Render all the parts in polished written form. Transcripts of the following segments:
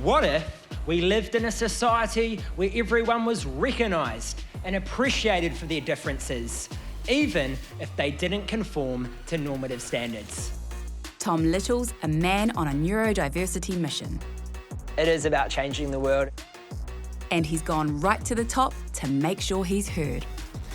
What if we lived in a society where everyone was recognised and appreciated for their differences, even if they didn't conform to normative standards? Tom Little's a man on a neurodiversity mission. It is about changing the world. And he's gone right to the top to make sure he's heard.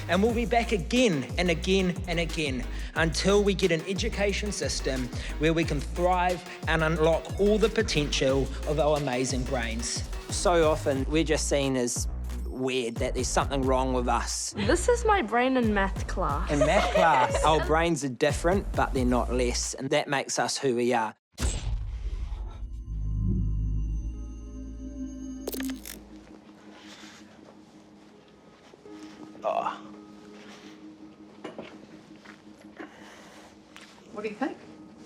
And we'll be back again and again and again until we get an education system where we can thrive and unlock all the potential of our amazing brains. So often we're just seen as weird, that there's something wrong with us. This is my brain in math class. In math class, our brains are different, but they're not less, and that makes us who we are. Oh. What do you think?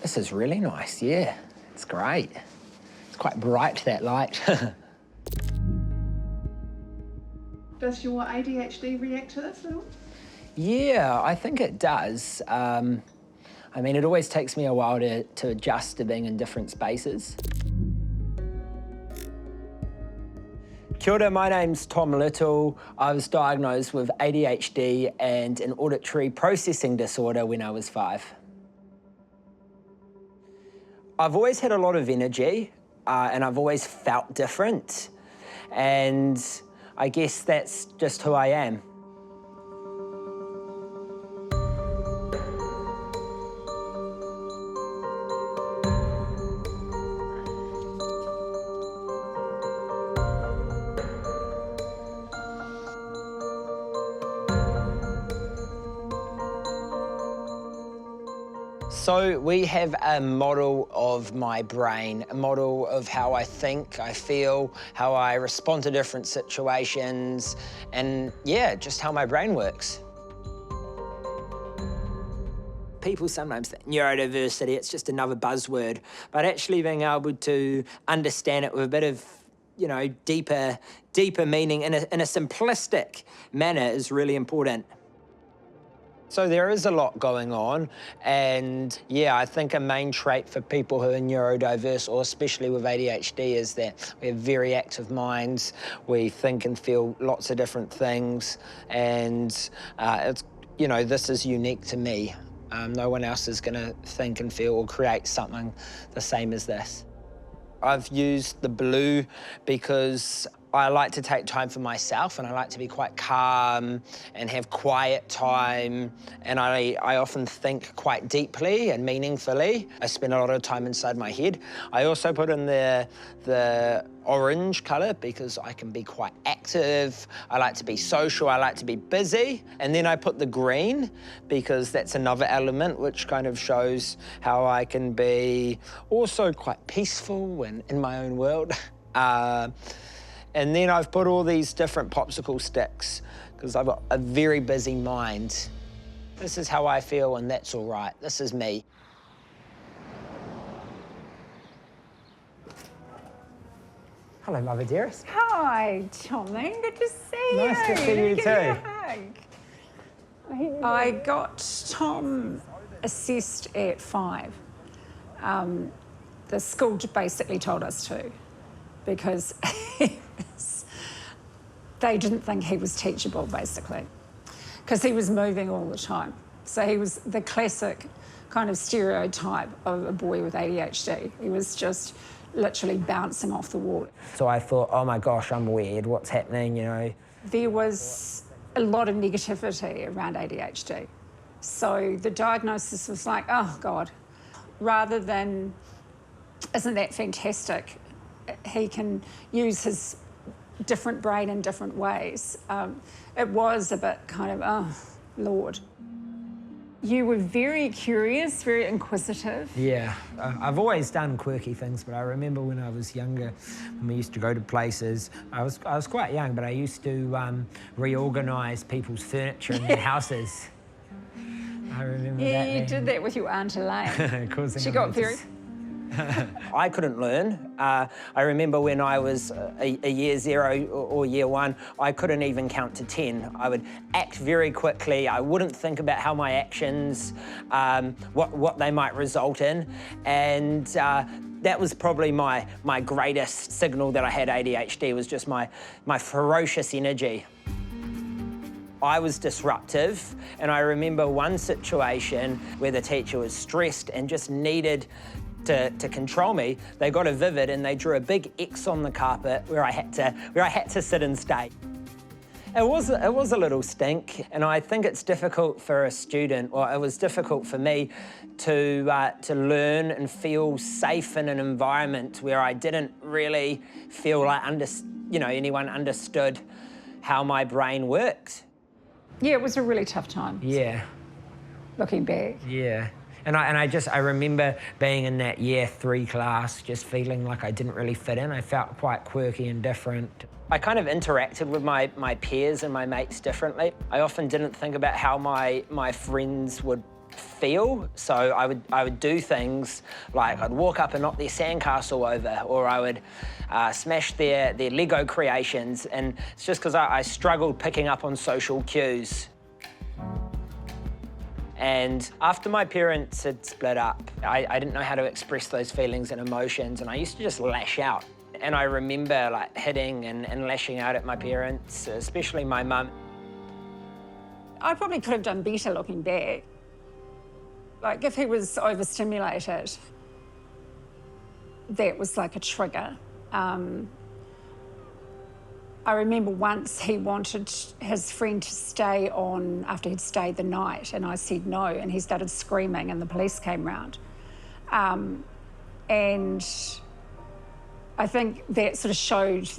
This is really nice, yeah. It's great. It's quite bright, that light. Does your ADHD react to this at all? Yeah, I think it does. I mean, it always takes me a while to adjust to being in different spaces. Kia ora, my name's Tom Little. I was diagnosed with ADHD and an auditory processing disorder when I was 5. I've always had a lot of energy and I've always felt different. And I guess that's just who I am. So we have a model of my brain, a model of how I think, I feel, how I respond to different situations, and yeah, just how my brain works. People sometimes think neurodiversity, it's just another buzzword, but actually being able to understand it with a bit of, you know, deeper meaning in a simplistic manner is really important. So there is a lot going on, and yeah, I think a main trait for people who are neurodiverse, or especially with ADHD, is that we have very active minds. We think and feel lots of different things, and it's, you know, this is unique to me. No one else is gonna think and feel or create something the same as this. I've used the blue because I like to take time for myself, and I like to be quite calm and have quiet time, and I often think quite deeply and meaningfully. I spend a lot of time inside my head. I also put in the orange colour because I can be quite active, I like to be social, I like to be busy. And then I put the green because that's another element which kind of shows how I can be also quite peaceful and in my own world. And then I've put all these different popsicle sticks because I've got a very busy mind. This is how I feel, and that's all right. This is me. Hello, Mother Dearest. Hi, Tommy. Good to see you. Nice to see you Give too. me a hug. I got Tom assessed at 5. The school basically told us to, because they didn't think he was teachable, basically, because he was moving all the time. So he was the classic kind of stereotype of a boy with ADHD. He was just literally bouncing off the wall. So I thought, oh my gosh, I'm weird. What's happening, you know? There was a lot of negativity around ADHD. So the diagnosis was like, oh God, rather than, isn't that fantastic? He can use his different brain in different ways. It was a bit kind of, oh, Lord. You were very curious, very inquisitive. Yeah, I've always done quirky things, but I remember when I was younger, when we used to go to places, I was quite young, but I used to reorganise people's furniture in their houses. I remember that. Yeah, you did that with your Aunt Elaine. Causing She got very... I couldn't learn. I remember when I was a year 0 or year 1, I couldn't even count to 10. I would act very quickly. I wouldn't think about how my actions, what they might result in. And that was probably my greatest signal that I had ADHD, was just my ferocious energy. I was disruptive, and I remember one situation where the teacher was stressed and just needed to control me. They got a vivid and they drew a big X on the carpet where I had to sit and stay. It was a little stink, and I think it's difficult for a student, or it was difficult for me to learn and feel safe in an environment where I didn't really feel like anyone understood how my brain worked. Yeah, it was a really tough time. Yeah. Looking back. Yeah. And I remember being in that year 3 class, just feeling like I didn't really fit in. I felt quite quirky and different. I kind of interacted with my peers and my mates differently. I often didn't think about how my friends would feel, so I would do things like I'd walk up and knock their sandcastle over, or I would smash their Lego creations, and it's just because I struggled picking up on social cues. And after my parents had split up, I didn't know how to express those feelings and emotions, and I used to just lash out. And I remember like hitting and lashing out at my parents, especially my mum. I probably could have done better looking back. Like, if he was overstimulated, that was like a trigger. I remember once he wanted his friend to stay on after he'd stayed the night, and I said no, and he started screaming, and the police came round. And I think that sort of showed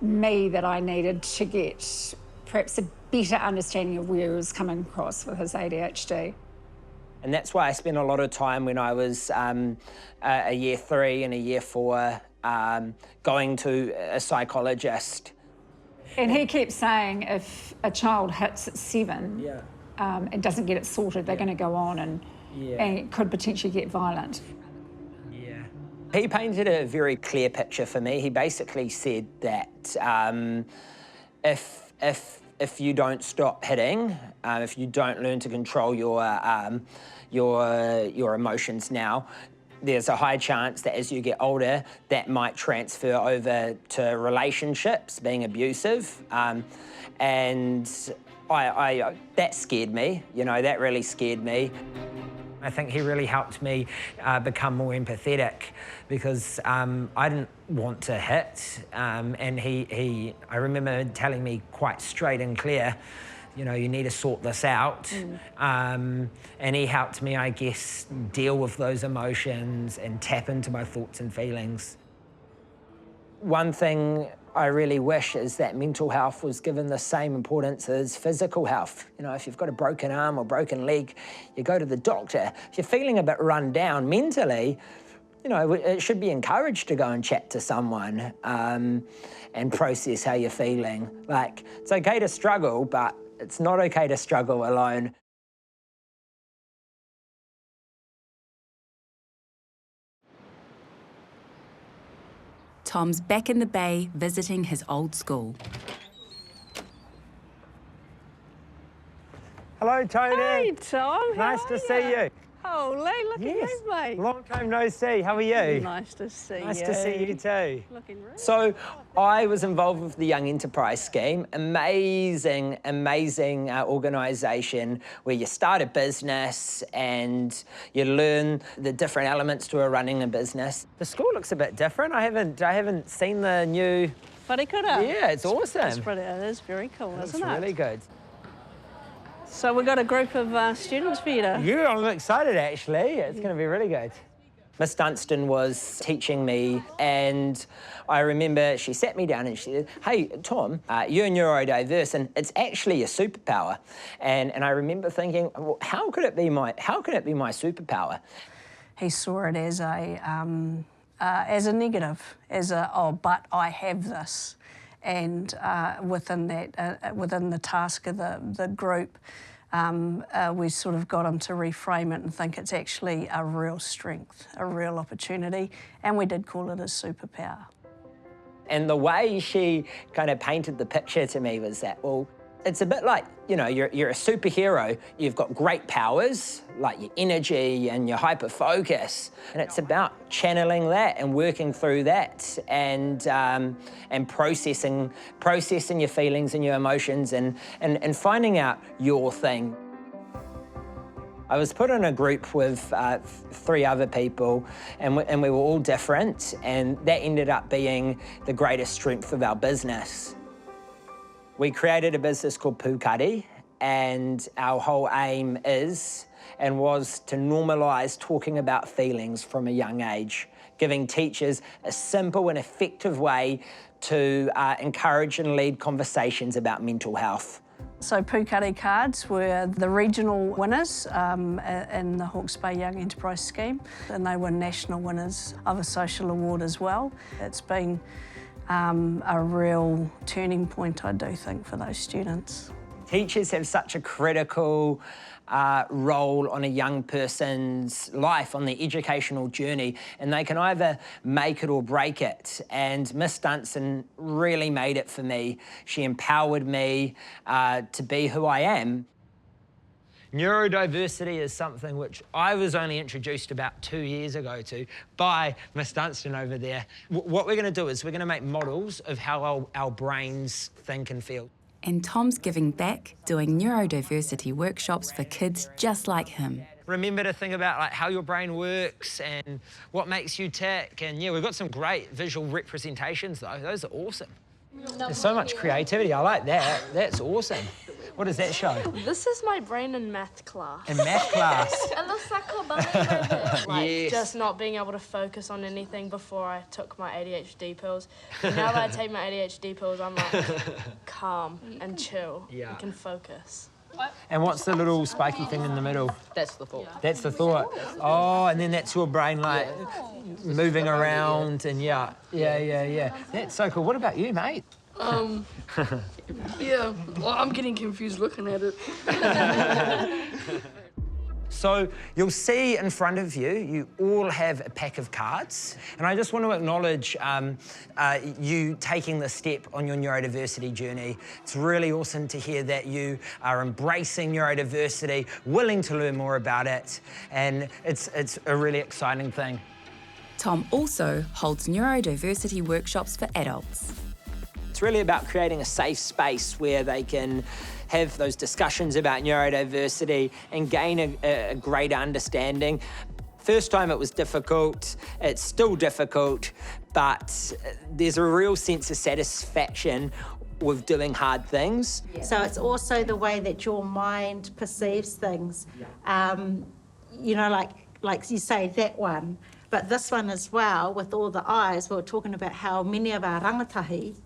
me that I needed to get perhaps a better understanding of where he was coming across with his ADHD. And that's why I spent a lot of time when I was a year 3 and a year 4 going to a psychologist. And he keeps saying if a child hits at 7 and doesn't get it sorted, they're going to go on and it could potentially get violent. Yeah. He painted a very clear picture for me. He basically said that if you don't stop hitting, if you don't learn to control your emotions now, there's a high chance that as you get older, that might transfer over to relationships, being abusive. And that scared me, that really scared me. I think he really helped me become more empathetic, because I didn't want to hit. And I remember telling me quite straight and clear, you need to sort this out. And he helped me, I guess, deal with those emotions and tap into my thoughts and feelings. One thing I really wish is that mental health was given the same importance as physical health. If you've got a broken arm or broken leg, you go to the doctor. If you're feeling a bit run down mentally, it should be encouraged to go and chat to someone and process how you're feeling. Like, it's okay to struggle, but it's not okay to struggle alone. Tom's back in the bay visiting his old school. Hello, Tony. Hey, Tom. Nice to see you. Holy, look at you, mate. Long time no see. How are you? Nice to see you. Nice to see you too. Looking really So I was involved with the Young Enterprise Scheme. Amazing, amazing organisation where you start a business and you learn the different elements to running a business. The school looks a bit different. I haven't seen the new. Wharekura. Yeah, it's awesome. It's pretty, it is very cool, isn't it? It's really good. So we've got a group of students for you to... Yeah, I'm excited actually. It's going to be really good. Miss Dunstan was teaching me, and I remember she sat me down and she said, "Hey, Tom, you're neurodiverse, and it's actually a superpower." And I remember thinking, well, how could it be my superpower? He saw it as a negative, but I have this. And within that, within the task of the group, we sort of got him to reframe it and think it's actually a real strength, a real opportunity, and we did call it a superpower. And the way she kind of painted the picture to me was that, well, it's a bit like, you know, you're a superhero, you've got great powers, like your energy and your hyper-focus, and it's about channeling that and working through that and processing your feelings and your emotions and finding out your thing. I was put in a group with 3 other people, and we were all different, and that ended up being the greatest strength of our business. We created a business called Pukari, and our whole aim is and was to normalise talking about feelings from a young age, giving teachers a simple and effective way to encourage and lead conversations about mental health. So Pukari cards were the regional winners in the Hawke's Bay Young Enterprise Scheme, and they were national winners of a social award as well. It's been a real turning point, I do think, for those students. Teachers have such a critical role on a young person's life, on the educational journey, and they can either make it or break it. And Miss Dunstan really made it for me. She empowered me to be who I am. Neurodiversity is something which I was only introduced about 2 years ago to by Miss Dunstan over there. What we're going to do is we're going to make models of how our brains think and feel. And Tom's giving back, doing neurodiversity workshops for kids just like him. Remember to think about like how your brain works and what makes you tick. And yeah, we've got some great visual representations though. Those are awesome. There's so much creativity. I like that. That's awesome. What does that show? This is my brain in math class. In math class? It looks like a balloon. Like Yes. just not being able to focus on anything before I took my ADHD pills. And now that I take my ADHD pills, I'm like calm and chill. Yeah. I can focus. And what's the little spiky thing in the middle? That's the thought. That's the thought. Oh, and then that's your brain like moving around and yeah. That's so cool. What about you, mate? Yeah, well, I'm getting confused looking at it. So you'll see in front of you, you all have a pack of cards. And I just want to acknowledge you taking the step on your neurodiversity journey. It's really awesome to hear that you are embracing neurodiversity, willing to learn more about it. And it's a really exciting thing. Tom also holds neurodiversity workshops for adults. It's really about creating a safe space where they can have those discussions about neurodiversity and gain a greater understanding. First time it was difficult, it's still difficult, but there's a real sense of satisfaction with doing hard things. So it's also the way that your mind perceives things. You know, like you say, that one, but this one as well, with all the eyes, we were talking about how many of our rangatahi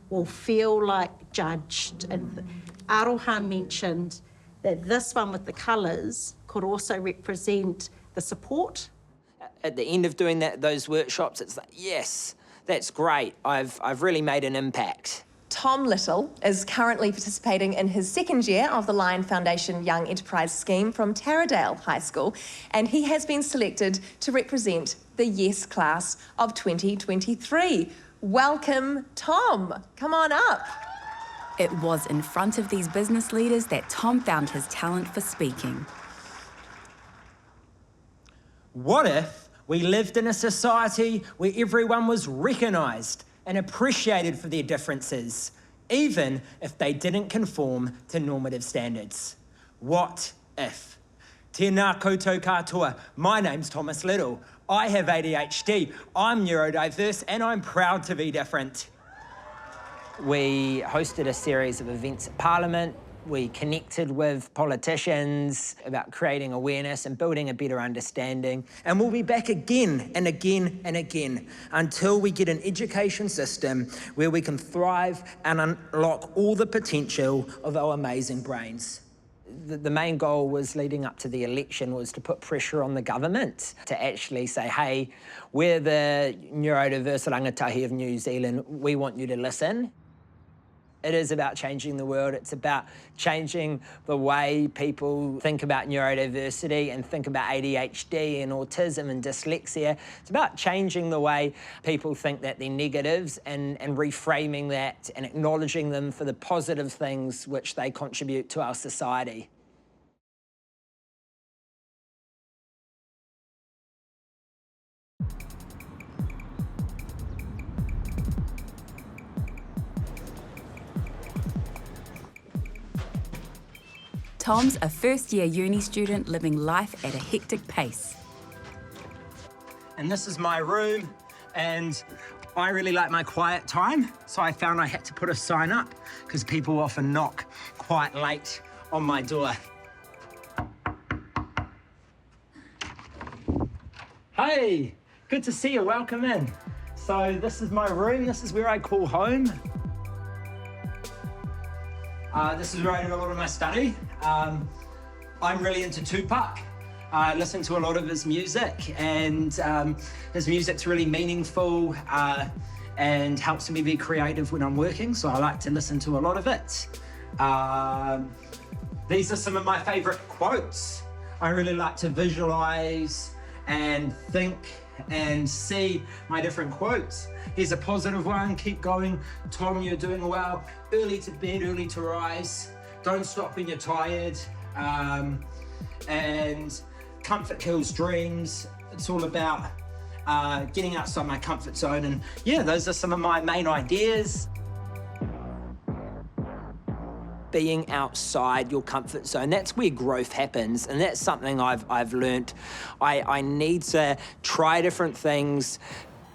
will feel like judged. And Aroha mentioned that this one with the colours could also represent the support. At the end of doing those workshops, it's like, yes, that's great. I've really made an impact. Tom Little is currently participating in his second year of the Lion Foundation Young Enterprise Scheme from Taradale High School, and he has been selected to represent the Yes class of 2023. Welcome, Tom. Come on up. It was in front of these business leaders that Tom found his talent for speaking. What if we lived in a society where everyone was recognised and appreciated for their differences, even if they didn't conform to normative standards? What if? Tēnā koutou katoa. My name's Thomas Little. I have ADHD, I'm neurodiverse, and I'm proud to be different. We hosted a series of events at Parliament. We connected with politicians about creating awareness and building a better understanding. And we'll be back again and again and again until we get an education system where we can thrive and unlock all the potential of our amazing brains. The main goal was leading up to the election was to put pressure on the government to actually say, hey, we're the neurodiverse rangatahi of New Zealand, we want you to listen. It is about changing the world. It's about changing the way people think about neurodiversity and think about ADHD and autism and dyslexia. It's about changing the way people think that they're negatives and reframing that and acknowledging them for the positive things which they contribute to our society. Tom's a first-year uni student living life at a hectic pace. And this is my room, and I really like my quiet time, so I found I had to put a sign up because people often knock quite late on my door. Hey, good to see you, welcome in. So this is my room, this is where I call home. This is where I do a lot of my study. I'm really into Tupac. I listen to a lot of his music, and his music's really meaningful and helps me be creative when I'm working, so I like to listen to a lot of it. These are some of my favorite quotes. I really like to visualize and think and see my different quotes. Here's a positive one: keep going, Tom, you're doing well. Early to bed, early to rise. Don't stop when you're tired. And comfort kills dreams. It's all about getting outside my comfort zone. And yeah, those are some of my main ideas. Being outside your comfort zone, that's where growth happens, and that's something I've learnt. I need to try different things,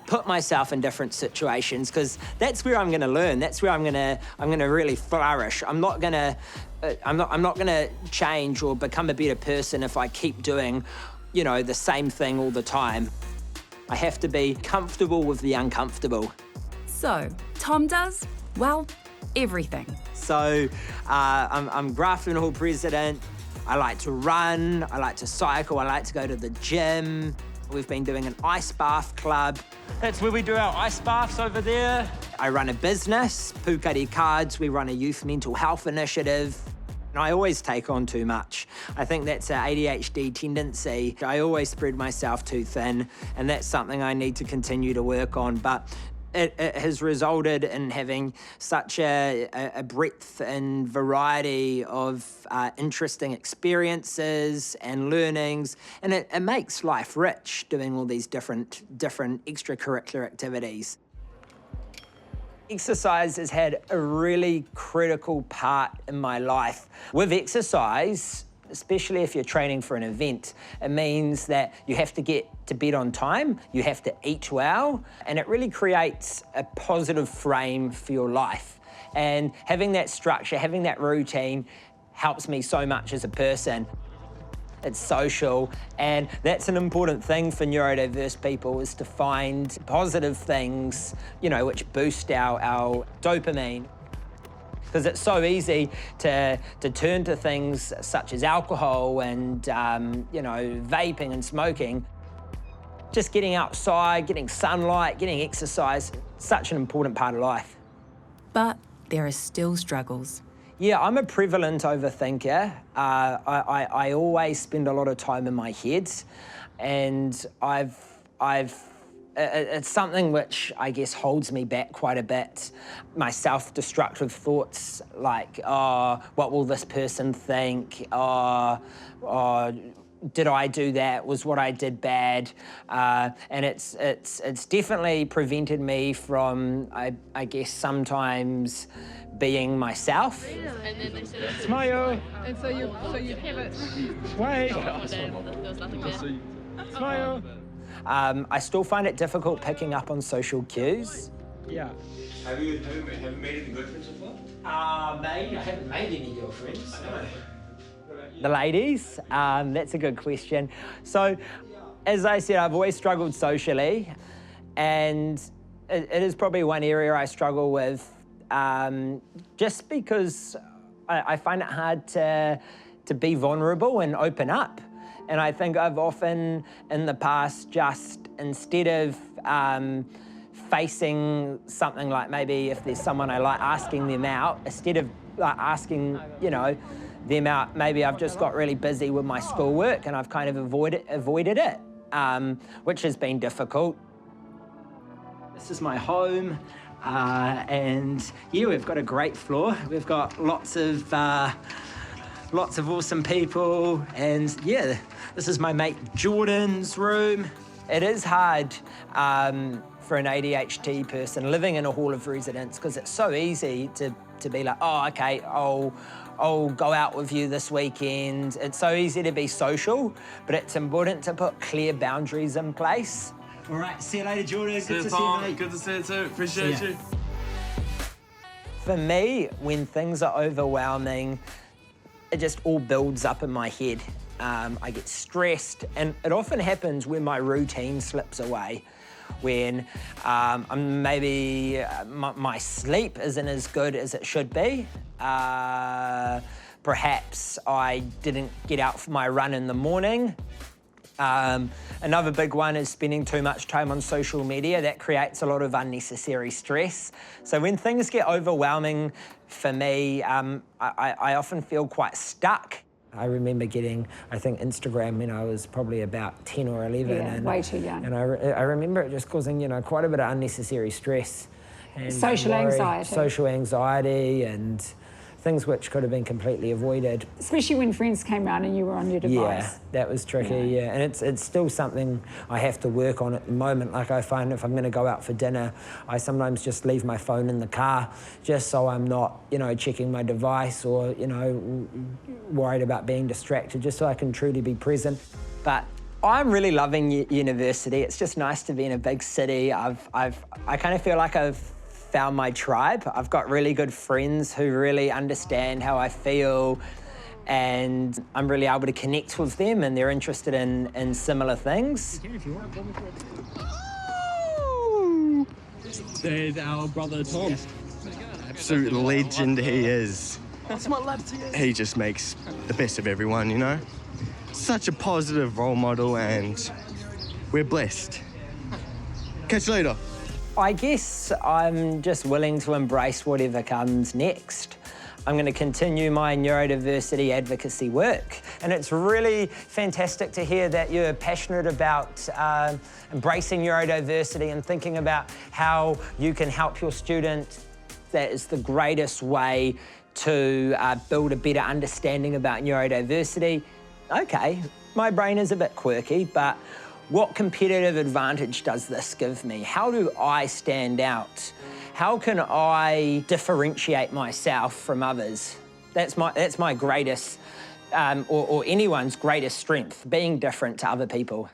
put myself in different situations, because that's where I'm going to learn. That's where I'm going to really flourish. I'm not going to change or become a better person if I keep doing, you know, the same thing all the time. I have to be comfortable with the uncomfortable. So, Tom does, well, everything. So I'm Grafton Hall president. I like to run, I like to cycle, I like to go to the gym. We've been doing an ice bath club. That's where we do our ice baths over there. I run a business, Pukari Cards. We run a youth mental health initiative. And I always take on too much. I think that's an ADHD tendency. I always spread myself too thin, and that's something I need to continue to work on. But it has resulted in having such a breadth and variety of interesting experiences and learnings, and it makes life rich doing all these different extracurricular activities. Exercise has had a really critical part in my life. With exercise, especially if you're training for an event, it means that you have to get to bed on time, you have to eat well, and it really creates a positive frame for your life. And having that structure, having that routine helps me so much as a person. It's social, and that's an important thing for neurodiverse people, is to find positive things, you know, which boost our dopamine. Because it's so easy to turn to things such as alcohol and, you know, vaping and smoking. Just getting outside, getting sunlight, getting exercise, such an important part of life. But there are still struggles. Yeah, I'm a prevalent overthinker. I always spend a lot of time in my head, and it's something which I guess holds me back quite a bit. My self-destructive thoughts like, oh, what will this person think? Oh, did I do that? Was what I did bad? And it's definitely prevented me from, I guess, sometimes being myself. Smile. And so you have it. Wait. Smile. I still find it difficult picking up on social cues. Yeah. Have you made any girlfriends so far? I haven't made any girlfriends. No. The ladies, that's a good question. So, as I said, I've always struggled socially, and it is probably one area I struggle with, just because I find it hard to be vulnerable and open up. And I think I've often, in the past, just instead of facing something like maybe if there's someone I like, asking them out, instead of like asking, you know, them out, maybe I've just got really busy with my schoolwork and I've kind of avoided it, which has been difficult. This is my home, and yeah, we've got a great floor. We've got lots of awesome people, and yeah, this is my mate Jordan's room. It is hard for an ADHD person living in a hall of residence because it's so easy to be like, oh, okay, I'll go out with you this weekend. It's so easy to be social, but it's important to put clear boundaries in place. All right, see you later, Jordan. Good to see you, mate. Good to see you too. Appreciate you. For me, when things are overwhelming, it just all builds up in my head. I get stressed, and it often happens when my routine slips away, when maybe my sleep isn't as good as it should be. Perhaps I didn't get out for my run in the morning. Another big one is spending too much time on social media. That creates a lot of unnecessary stress. So when things get overwhelming for me, I often feel quite stuck. I remember getting, I think, Instagram when I was probably about 10 or 11. Yeah, way too young. And I remember it just causing, you know, quite a bit of unnecessary stress. And social anxiety and things which could have been completely avoided. Especially when friends came around and you were on your device. Yeah, that was tricky, yeah. And it's still something I have to work on at the moment. Like I find if I'm gonna go out for dinner, I sometimes just leave my phone in the car just so I'm not, you know, checking my device or, you know, worried about being distracted, just so I can truly be present. But I'm really loving university. It's just nice to be in a big city. I kind of feel like I've found my tribe. I've got really good friends who really understand how I feel, and I'm really able to connect with them, and they're interested in similar things. There's our brother Tom. Absolute legend he is. He just makes the best of everyone, you know? Such a positive role model, and we're blessed. Catch you later. I guess I'm just willing to embrace whatever comes next. I'm going to continue my neurodiversity advocacy work. And it's really fantastic to hear that you're passionate about embracing neurodiversity and thinking about how you can help your students. That is the greatest way to build a better understanding about neurodiversity. Okay, my brain is a bit quirky, but what competitive advantage does this give me? How do I stand out? How can I differentiate myself from others? That's my greatest, or anyone's greatest strength, being different to other people.